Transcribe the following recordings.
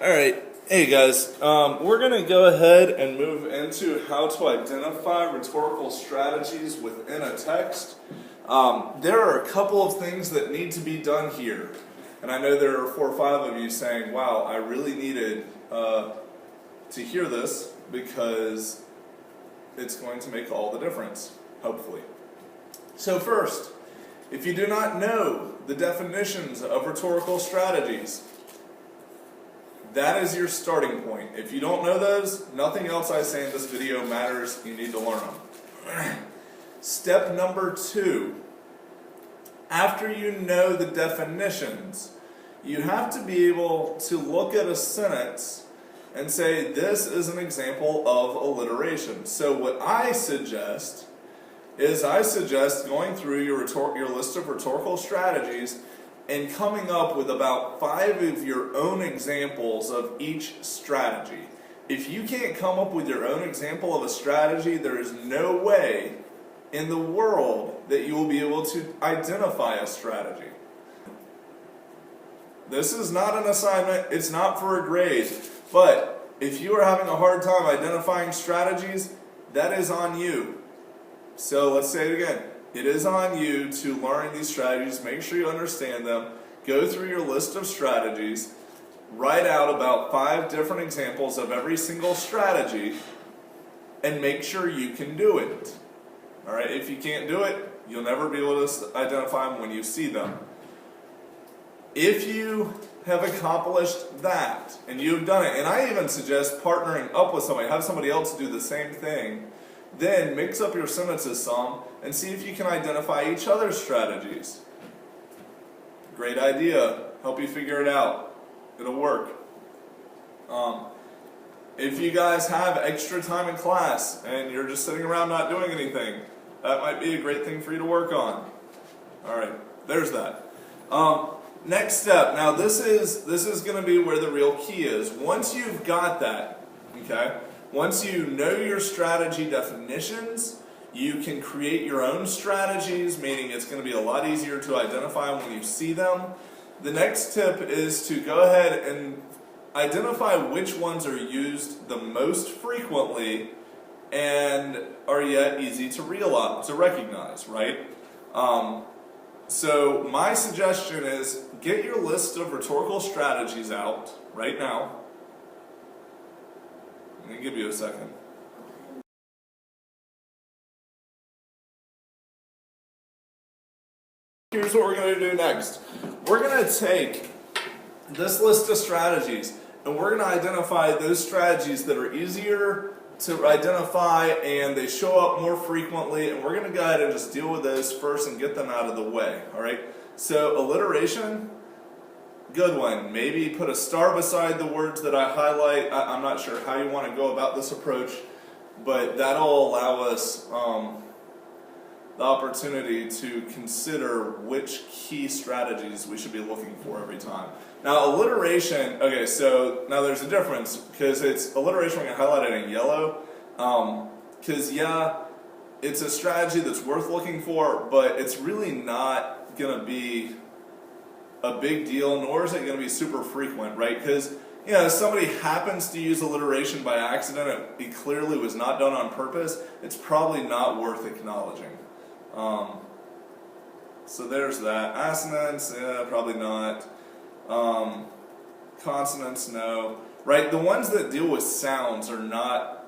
Alright, hey guys, we're going to go ahead and move into how to identify rhetorical strategies within a text. There are a couple of things that need to be done here. And I know there are 4 or 5 of you saying, wow, I really needed to hear this because it's going to make all the difference, hopefully. So first, if you do not know the definitions of rhetorical strategies, that is your starting point. If you don't know those, nothing else I say in this video matters. You need to learn them. Step number 2. After you know the definitions, you have to be able to look at a sentence and say, this is an example of alliteration. So what I suggest is going through your list of rhetorical strategies and coming up with about 5 of your own examples of each strategy. If you can't come up with your own example of a strategy, there is no way in the world that you will be able to identify a strategy. This is not an assignment, it's not for a grade, but if you are having a hard time identifying strategies, that is on you. So let's say it again. It is on you to learn these strategies, make sure you understand them, go through your list of strategies, write out about 5 different examples of every single strategy, and make sure you can do it. Alright, if you can't do it, you'll never be able to identify them when you see them. If you have accomplished that, and you've done it, and I even suggest partnering up with somebody, have somebody else do the same thing, then mix up your sentences some and see if you can identify each other's strategies. Great idea. Help you figure it out. It'll work. If you guys have extra time in class and you're just sitting around not doing anything, that might be a great thing for you to work on. Alright, there's that. Next step. Now this is going to be where the real key is. Once you've got that, okay, once you know your strategy definitions, you can create your own strategies, meaning it's going to be a lot easier to identify when you see them. The next tip is to go ahead and identify which ones are used the most frequently and are yet easy to recognize, right? So my suggestion is get your list of rhetorical strategies out right now. I'm going to give you a second. Here's what we're going to do next. We're going to take this list of strategies and we're going to identify those strategies that are easier to identify and they show up more frequently, and we're going to go ahead and just deal with those first and get them out of the way. Alright, so alliteration, good one. Maybe put a star beside the words that I highlight. I'm not sure how you want to go about this approach, but that'll allow us the opportunity to consider which key strategies we should be looking for every time. Now alliteration, okay, so now there's a difference because it's alliteration, we're going to highlight it in yellow, because yeah, it's a strategy that's worth looking for, but it's really not going to be a big deal, nor is it going to be super frequent, right? Because if somebody happens to use alliteration by accident, it clearly was not done on purpose, it's probably not worth acknowledging. So there's that. Assonance, probably not. Consonants, no. Right? The ones that deal with sounds are not,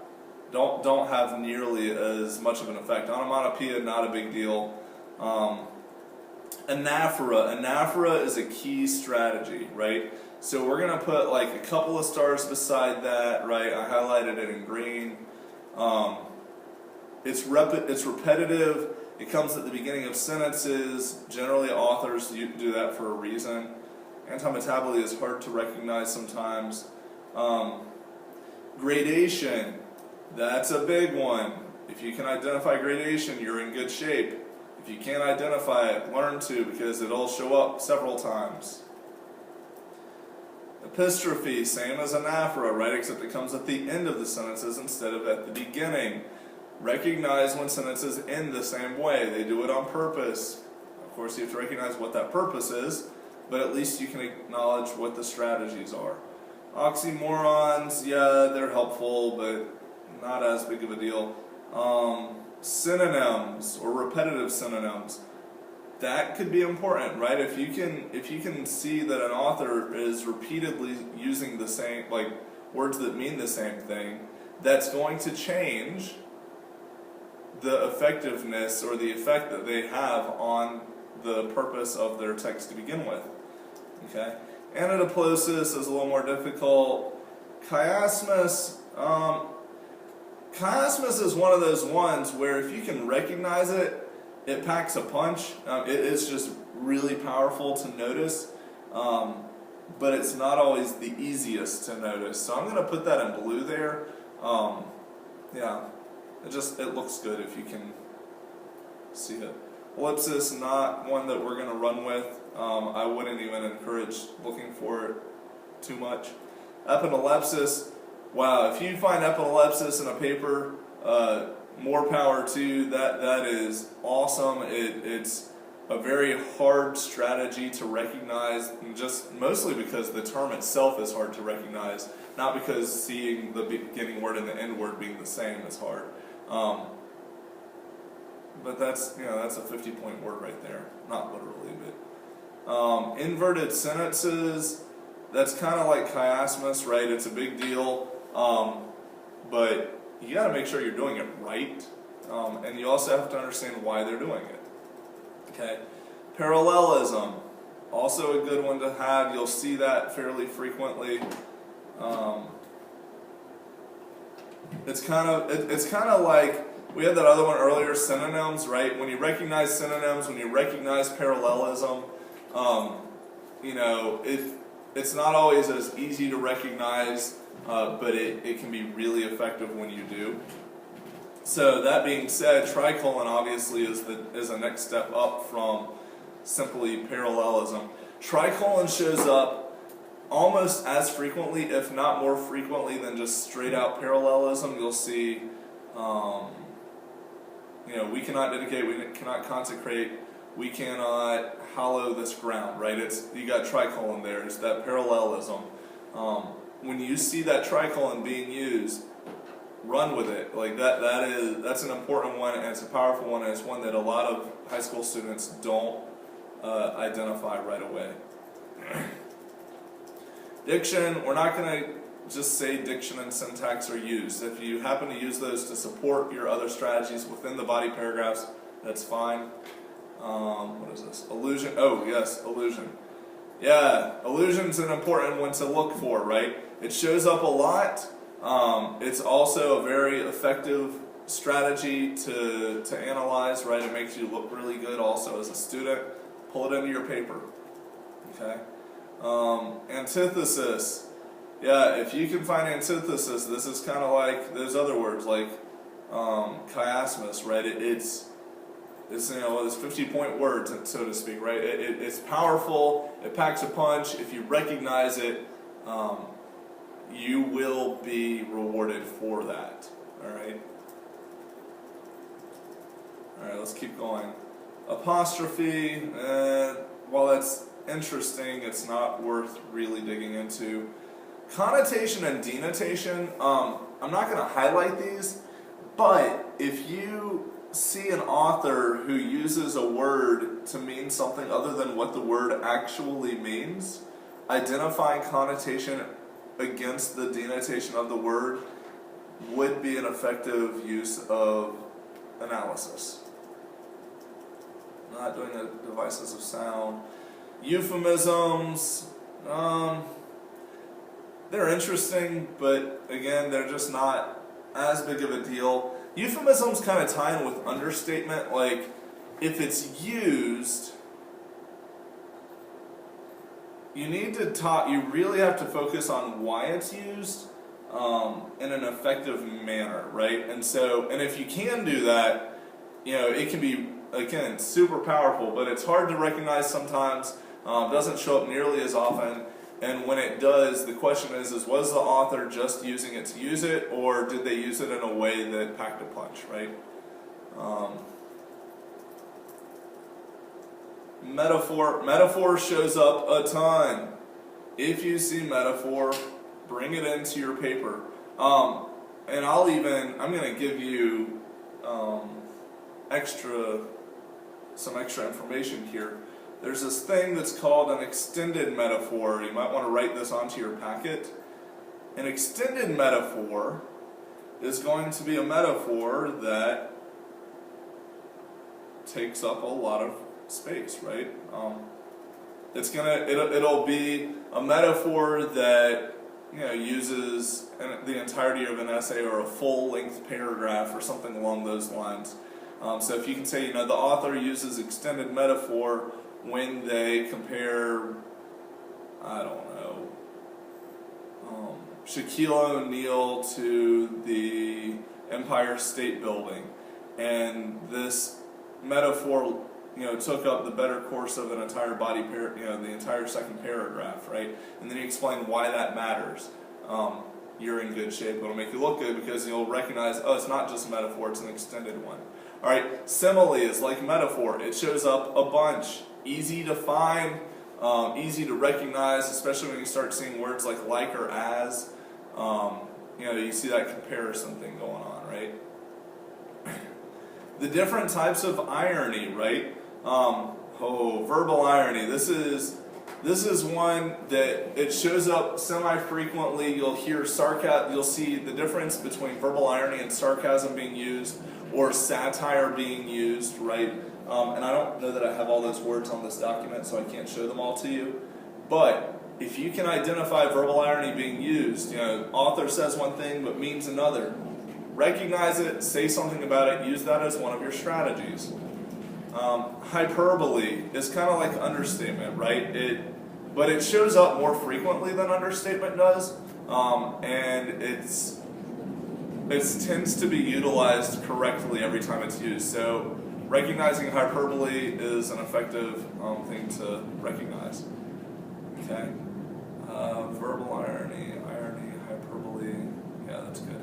don't have nearly as much of an effect. Onomatopoeia, not a big deal. Anaphora. Anaphora is a key strategy, right? So we're going to put like a couple of stars beside that, right? I highlighted it in green. It's repetitive. It comes at the beginning of sentences. Generally authors do that for a reason. Antimetaboly is hard to recognize sometimes. Gradation, that's a big one. If you can identify gradation, you're in good shape. If you can't identify it, learn to, because it'll show up several times. Epistrophe, same as anaphora, right? Except it comes at the end of the sentences instead of at the beginning. Recognize when sentences end the same way. They do it on purpose. Of course, you have to recognize what that purpose is, but at least you can acknowledge what the strategies are. Oxymorons, yeah, they're helpful, but not as big of a deal. Synonyms or repetitive synonyms, that could be important, right? If you can see that an author is repeatedly using the same, like, words that mean the same thing, that's going to change the effectiveness or the effect that they have on the purpose of their text to begin with. Okay? Anadiplosis is a little more difficult. Chiasmus, chiasmus is one of those ones where if you can recognize it, it packs a punch. It's just really powerful to notice, but it's not always the easiest to notice. So I'm going to put that in blue there. Yeah, it looks good if you can see it. Ellipsis, not one that we're going to run with. I wouldn't even encourage looking for it too much. Epinelepsis, wow, if you find epinelepsis in a paper, more power to you. That is awesome. It's a very hard strategy to recognize, just mostly because the term itself is hard to recognize, not because seeing the beginning word and the end word being the same is hard. But that's a 50-point word right there. Not literally, but inverted sentences. That's kind of like chiasmus, right? It's a big deal, but you got to make sure you're doing it right, and you also have to understand why they're doing it. Okay, parallelism, also a good one to have. You'll see that fairly frequently. It's kind of like we had that other one earlier, synonyms, right? When you recognize synonyms, when you recognize parallelism, it's not always as easy to recognize, but it can be really effective when you do. So that being said, tricolon obviously is a next step up from simply parallelism. Tricolon shows up almost as frequently, if not more frequently, than just straight out parallelism. You'll see, we cannot dedicate, we cannot consecrate, we cannot hallow this ground, right? You got tricolon there. It's that parallelism. When you see that tricolon being used, run with it. Like that's an important one, and it's a powerful one, and it's one that a lot of high school students don't identify right away. Diction, we're not going to just say diction and syntax are used. If you happen to use those to support your other strategies within the body paragraphs, that's fine. What is this? Allusion. Oh, yes, allusion. Yeah, allusion's an important one to look for, right? It shows up a lot. It's also a very effective strategy to analyze, right? It makes you look really good also as a student. Pull it into your paper. Okay? Antithesis. Yeah, if you can find antithesis, this is kind of like those other words, like chiasmus, right? It's this 50-point word, so to speak, right? It's powerful. It packs a punch. If you recognize it, you will be rewarded for that. All right. All right. Let's keep going. Apostrophe. While that's interesting, it's not worth really digging into. Connotation and denotation. I'm not going to highlight these, but if you see an author who uses a word to mean something other than what the word actually means, identifying connotation against the denotation of the word would be an effective use of analysis. Not doing the devices of sound. Euphemisms, they're interesting, but again, they're just not as big of a deal. Euphemisms kind of tie in with understatement. Like, if it's used, you really have to focus on why it's used in an effective manner, right? And if you can do that, it can be, again, super powerful, but it's hard to recognize sometimes. Doesn't show up nearly as often. And when it does, the question is was the author just using it to use it, or did they use it in a way that packed a punch, right? Metaphor shows up a ton. If you see metaphor, bring it into your paper. And I'm going to give you some extra information here. There's this thing that's called an extended metaphor. You might want to write this onto your packet. An extended metaphor is going to be a metaphor that takes up a lot of space, right? It'll be a metaphor that uses the entirety of an essay or a full-length paragraph or something along those lines. So if you can say, the author uses extended metaphor when they compare, I don't know, Shaquille O'Neal to the Empire State Building, and this metaphor took up the better course of an entire the entire second paragraph, right? And then you explain why that matters. You're in good shape. It'll make you look good because you'll recognize, oh, it's not just a metaphor, it's an extended one. All right, simile is like metaphor. It shows up a bunch. Easy to find, easy to recognize, especially when you start seeing words like or as. You see that comparison thing going on, right? The different types of irony, right? Verbal irony. This is one that it shows up semi-frequently. You'll hear sarcasm. You'll see the difference between verbal irony and sarcasm being used, or satire being used, right? And I don't know that I have all those words on this document, so I can't show them all to you. But if you can identify verbal irony being used, author says one thing but means another, recognize it, say something about it, use that as one of your strategies. Hyperbole is kind of like understatement, right? But it shows up more frequently than understatement does, and it tends to be utilized correctly every time it's used. So recognizing hyperbole is an effective thing to recognize. Okay, verbal irony, hyperbole. Yeah, that's good.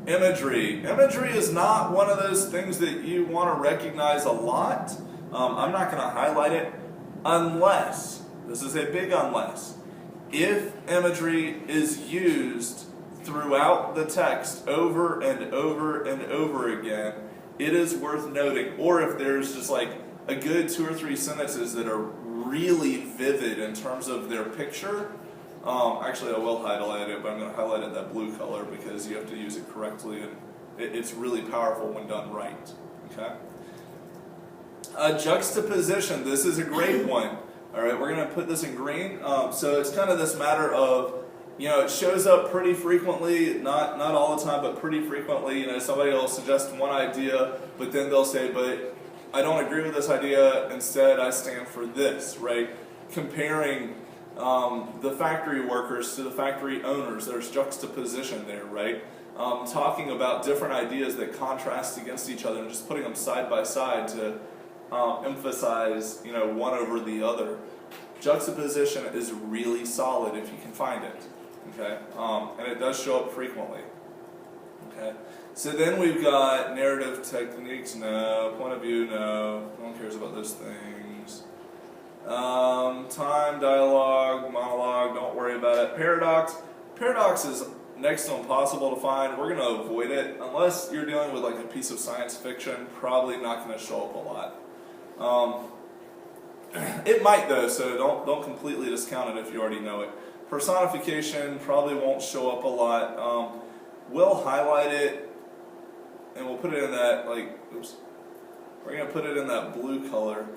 Imagery. Imagery is not one of those things that you want to recognize a lot. I'm not going to highlight it unless, this is a big unless, if imagery is used throughout the text over and over and over again, it is worth noting. Or if there's just like a good 2 or 3 sentences that are really vivid in terms of their picture. Actually, I will highlight it, but I'm going to highlight it that blue color because you have to use it correctly, and it's really powerful when done right. Okay. Juxtaposition. This is a great one. All right, we're going to put this in green. So it's kind of this matter of, it shows up pretty frequently, not all the time, but pretty frequently. Somebody will suggest one idea, but then they'll say, but I don't agree with this idea. Instead, I stand for this, right? Comparing the factory workers to the factory owners. There's juxtaposition there, right? Talking about different ideas that contrast against each other and just putting them side by side to emphasize, one over the other. Juxtaposition is really solid if you can find it, okay? And it does show up frequently, okay? So then we've got narrative techniques, no. Point of view, no. No one cares about those things. Time, dialogue, monologue, don't worry about it. Paradox. Paradox is next to impossible to find. We're going to avoid it. Unless you're dealing with like a piece of science fiction, probably not going to show up a lot. It might though, so don't completely discount it if you already know it. Personification probably won't show up a lot. We'll highlight it, and we'll put it in that, we're going to put it in that blue color,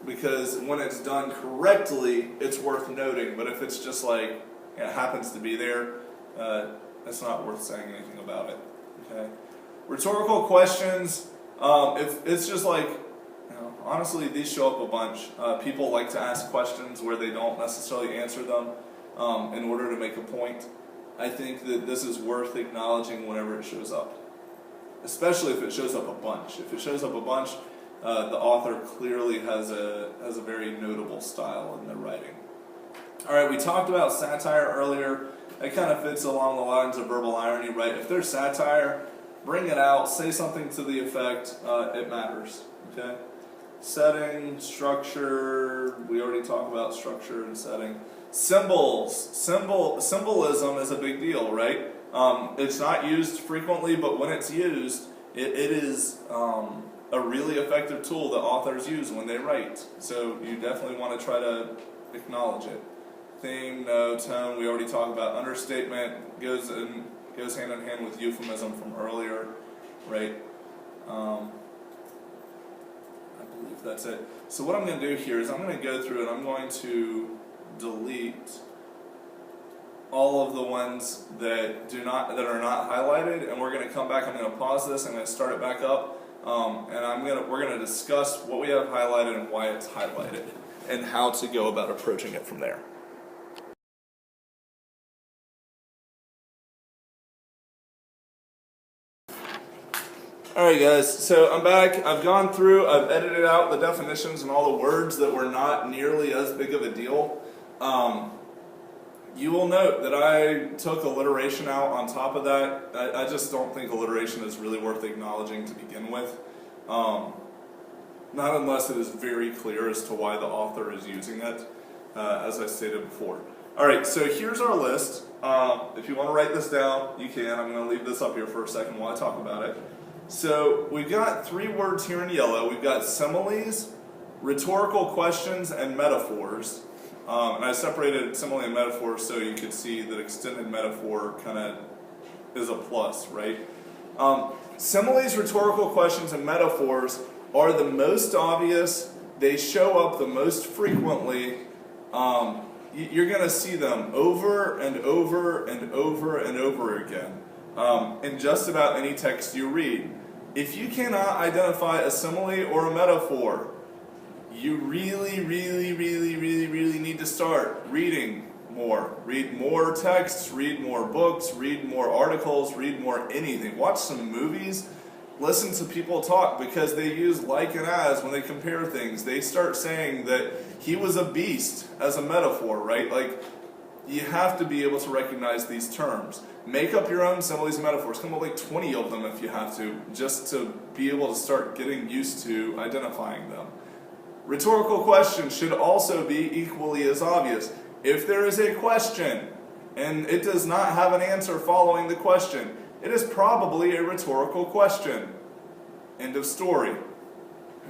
because when it's done correctly, it's worth noting, but if it's just like, it happens to be there, it's not worth saying anything about it, okay? Rhetorical questions, if it's just like, honestly, these show up a bunch. People like to ask questions where they don't necessarily answer them in order to make a point. I think that this is worth acknowledging whenever it shows up, especially if it shows up a bunch. If it shows up a bunch, the author clearly has a very notable style in their writing. All right, we talked about satire earlier. It kind of fits along the lines of verbal irony, right? If there's satire, bring it out, say something to the effect, it matters, okay? Setting, structure, we already talked about structure and setting. Symbolism is a big deal, right? It's not used frequently, but when it's used, it is a really effective tool that authors use when they write. So you definitely want to try to acknowledge it. Theme, no, tone, we already talked about. Understatement goes hand in hand with euphemism from earlier, right? I believe that's it. So what I'm going to do here is I'm going to go through and I'm going to delete all of the ones that are not highlighted, and we're going to come back. I'm going to pause this. I'm going to start it back up, and we're going to discuss what we have highlighted and why it's highlighted, and how to go about approaching it from there. Alright guys, so I'm back. I've gone through, I've edited out the definitions and all the words that were not nearly as big of a deal. You will note that I took alliteration out on top of that. I just don't think alliteration is really worth acknowledging to begin with. Not unless it is very clear as to why the author is using it, as I stated before. Alright, so here's our list. If you want to write this down, you can. I'm going to leave this up here for a second while I talk about it. So we've got 3 words here in yellow. We've got similes, rhetorical questions, and metaphors. And I separated simile and metaphor so you could see that extended metaphor kind of is a plus, right? Similes, rhetorical questions, and metaphors are the most obvious. They show up the most frequently. You're going to see them over and over and over and over again in just about any text you read. If you cannot identify a simile or a metaphor, you really need to start reading more. Read more texts, read more books, read more articles, read more anything. Watch some movies, listen to people talk, because they use like and as when they compare things. They start saying that he was a beast as a metaphor, right? Like, you have to be able to recognize these terms. Make up your own similes and metaphors. Come up with like 20 of them if you have to, just to be able to start getting used to identifying them. Rhetorical questions should also be equally as obvious. If there is a question and it does not have an answer following the question, it is probably a rhetorical question. End of story.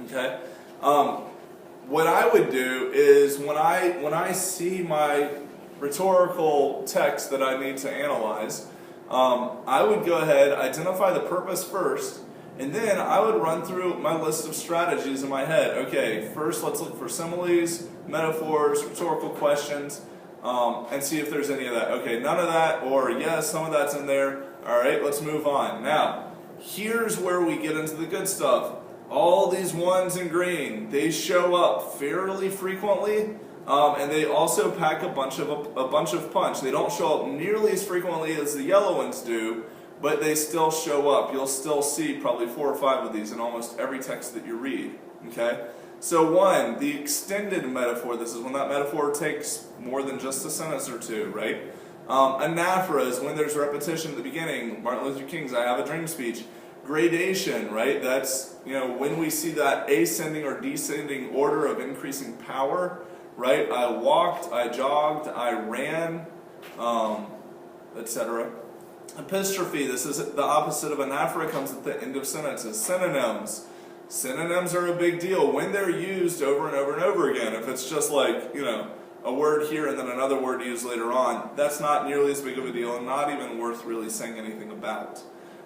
Okay? What I would do is when I see my rhetorical text that I need to analyze, I would go ahead, identify the purpose first, and then I would run through my list of strategies in my head. Okay, first let's look for similes, metaphors, rhetorical questions, and see if there's any of that. Okay, none of that, or yes, some of that's in there. All right, let's move on. Now, here's where we get into the good stuff. All these ones in green, they show up fairly frequently, and they also pack a bunch of punch. They don't show up nearly as frequently as the yellow ones do, but they still show up. You'll still see probably 4 or 5 of these in almost every text that you read. Okay? So 1, the extended metaphor. This is when that metaphor takes more than just a sentence or 2, right? Anaphora is when there's repetition at the beginning. Martin Luther King's I Have a Dream speech. Gradation, right? That's, when we see that ascending or descending order of increasing power, right? I walked, I jogged, I ran, etc. Epistrophe, this is the opposite of anaphora, comes at the end of sentences. Synonyms. Synonyms are a big deal when they're used over and over and over again. If it's just like, a word here and then another word used later on, that's not nearly as big of a deal and not even worth really saying anything about.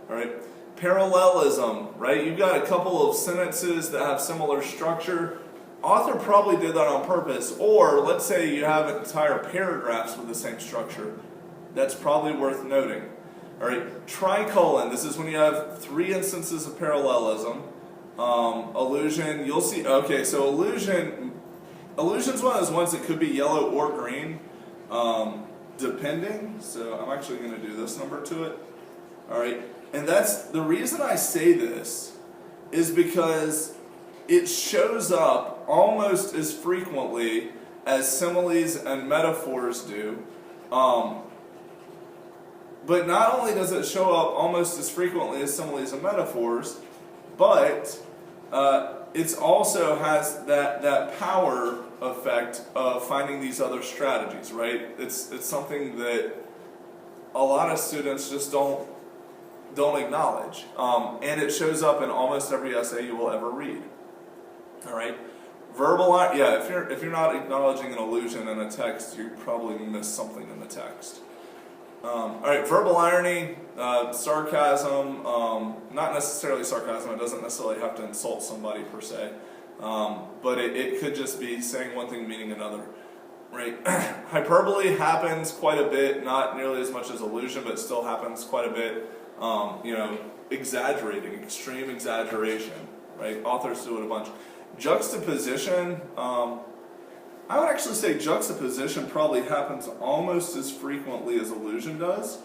All right? Parallelism, right? You've got a couple of sentences that have similar structure. Author probably did that on purpose, or let's say you have entire paragraphs with the same structure. That's probably worth noting. All right, tricolon, this is when you have 3 instances of parallelism. Allusion, you'll see, okay, so allusion's one of those ones that could be yellow or green, depending. So I'm actually going to do this number to it. All right, and that's, the reason I say this is because it shows up almost as frequently as similes and metaphors do. But not only does it show up almost as frequently as similes and metaphors, but it's also has that power effect of finding these other strategies, right? It's something that a lot of students just don't acknowledge, and it shows up in almost every essay you will ever read. All right, yeah. If you're not acknowledging an allusion in a text, you probably missed something in the text. All right, verbal irony, sarcasm, not necessarily sarcasm. It doesn't necessarily have to insult somebody per se, but it could just be saying one thing meaning another. Right, hyperbole happens quite a bit, not nearly as much as allusion, but still happens quite a bit. Exaggerating, extreme exaggeration. Right, authors do it a bunch. Juxtaposition. I would actually say juxtaposition probably happens almost as frequently as allusion does.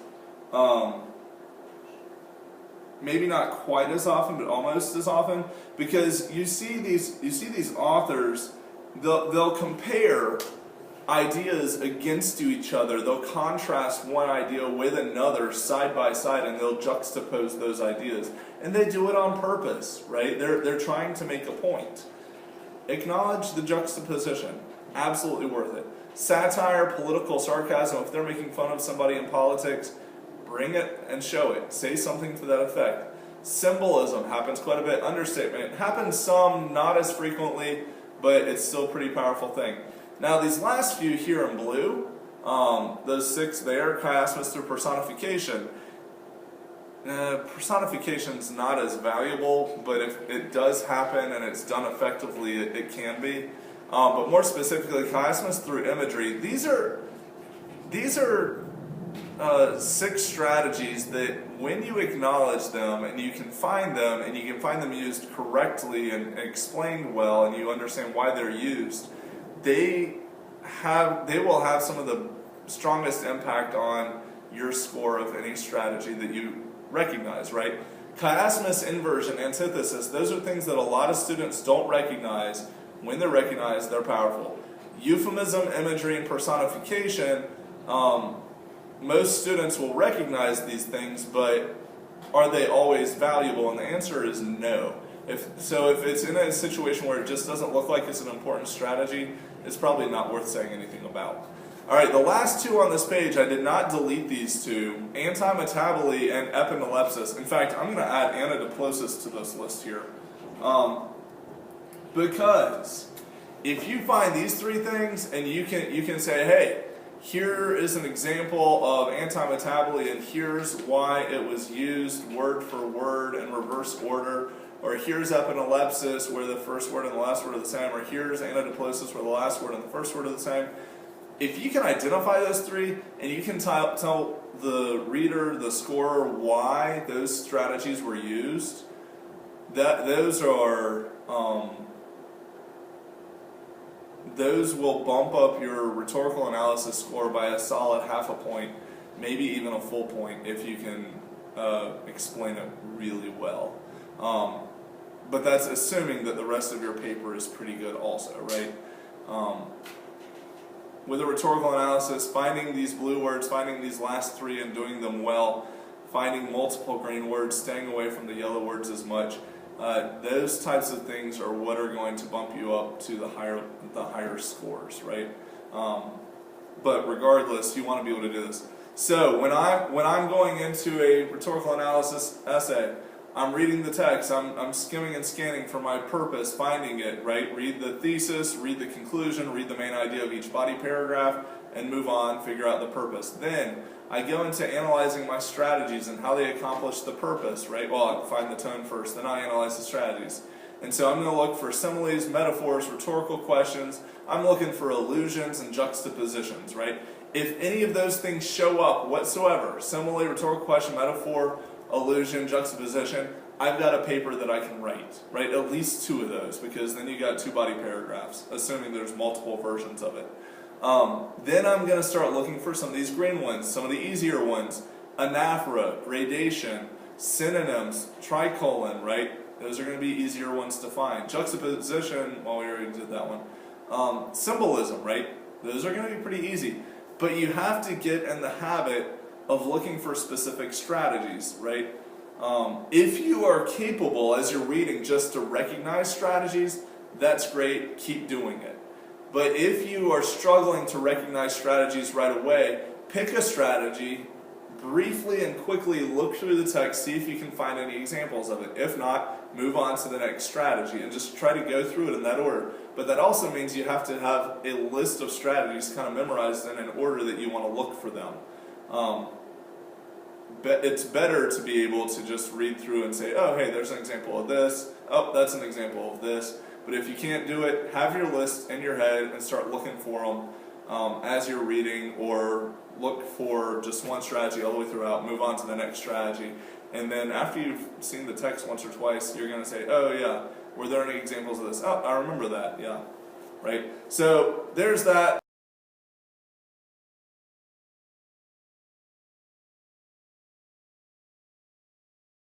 Maybe not quite as often, but almost as often, because you see these authors, they'll compare ideas against each other. They'll contrast one idea with another side by side, and they'll juxtapose those ideas. And they do it on purpose, right? They're trying to make a point. Acknowledge the juxtaposition. Absolutely worth it. Satire, political sarcasm, if they're making fun of somebody in politics, bring it and show it. Say something to that effect. Symbolism happens quite a bit. Understatement happens some, not as frequently, but it's still a pretty powerful thing. Now these last few here in blue, those 6 there, chiasmus through personification. Personification's not as valuable, but if it does happen and it's done effectively, it can be. But more specifically, chiasmus through imagery. These are 6 strategies that, when you acknowledge them and you can find them, and you can find them used correctly and explained well, and you understand why they're used, they will have some of the strongest impact on your score of any strategy that you recognize, right? Chiasmus, inversion, antithesis, those are things that a lot of students don't recognize. When they're recognized, they're powerful. Euphemism, imagery, and personification, most students will recognize these things, but are they always valuable? And the answer is no. If it's in a situation where it just doesn't look like it's an important strategy, it's probably not worth saying anything about. All right, the last 2 on this page, I did not delete these 2, antimetaboly and epinelepsis. In fact, I'm going to add anadiplosis to this list here. Because if you find these 3 things and you can say, hey, here is an example of antimetaboly and here's why it was used word for word in reverse order, or here's epinelepsis where the first word and the last word are the same, or here's anadiplosis where the last word and the first word are the same. If you can identify those 3 and you can tell the reader, the scorer, why those strategies were used, those will bump up your rhetorical analysis score by a solid half a point, maybe even a full point if you can explain it really well. But that's assuming that the rest of your paper is pretty good also, right? With a rhetorical analysis, finding these blue words, finding these last 3 and doing them well, finding multiple green words, staying away from the yellow words as much, those types of things are what are going to bump you up to the higher scores, right? But regardless, you want to be able to do this. So when I'm going into a rhetorical analysis essay, I'm reading the text, I'm skimming and scanning for my purpose, finding it, right? Read the thesis, read the conclusion, read the main idea of each body paragraph, and move on, figure out the purpose. Then I go into analyzing my strategies and how they accomplish the purpose, right? Well, I find the tone first, then I analyze the strategies. And so I'm going to look for similes, metaphors, rhetorical questions. I'm looking for allusions and juxtapositions, right? If any of those things show up whatsoever, simile, rhetorical question, metaphor, allusion, juxtaposition, I've got a paper that I can write, right? At least 2 of those, because then you got 2 body paragraphs, assuming there's multiple versions of it. Then I'm going to start looking for some of these green ones, some of the easier ones. Anaphora, gradation, synonyms, tricolon, right? Those are going to be easier ones to find. Juxtaposition, well, we already did that one. Symbolism, right? Those are going to be pretty easy. But you have to get in the habit of looking for specific strategies, right? If you are capable as you're reading just to recognize strategies, that's great, keep doing it. But if you are struggling to recognize strategies right away, pick a strategy, briefly and quickly look through the text, see if you can find any examples of it. If not, move on to the next strategy and just try to go through it in that order. But that also means you have to have a list of strategies kind of memorized in an order that you want to look for them. It's better to be able to just read through and say, oh, hey, there's an example of this. Oh, that's an example of this. But if you can't do it, have your list in your head and start looking for them as you're reading, or look for just one strategy all the way throughout, move on to the next strategy. And then after you've seen the text once or twice, you're going to say, oh, yeah, were there any examples of this? Oh, I remember that, yeah. Right? So there's that.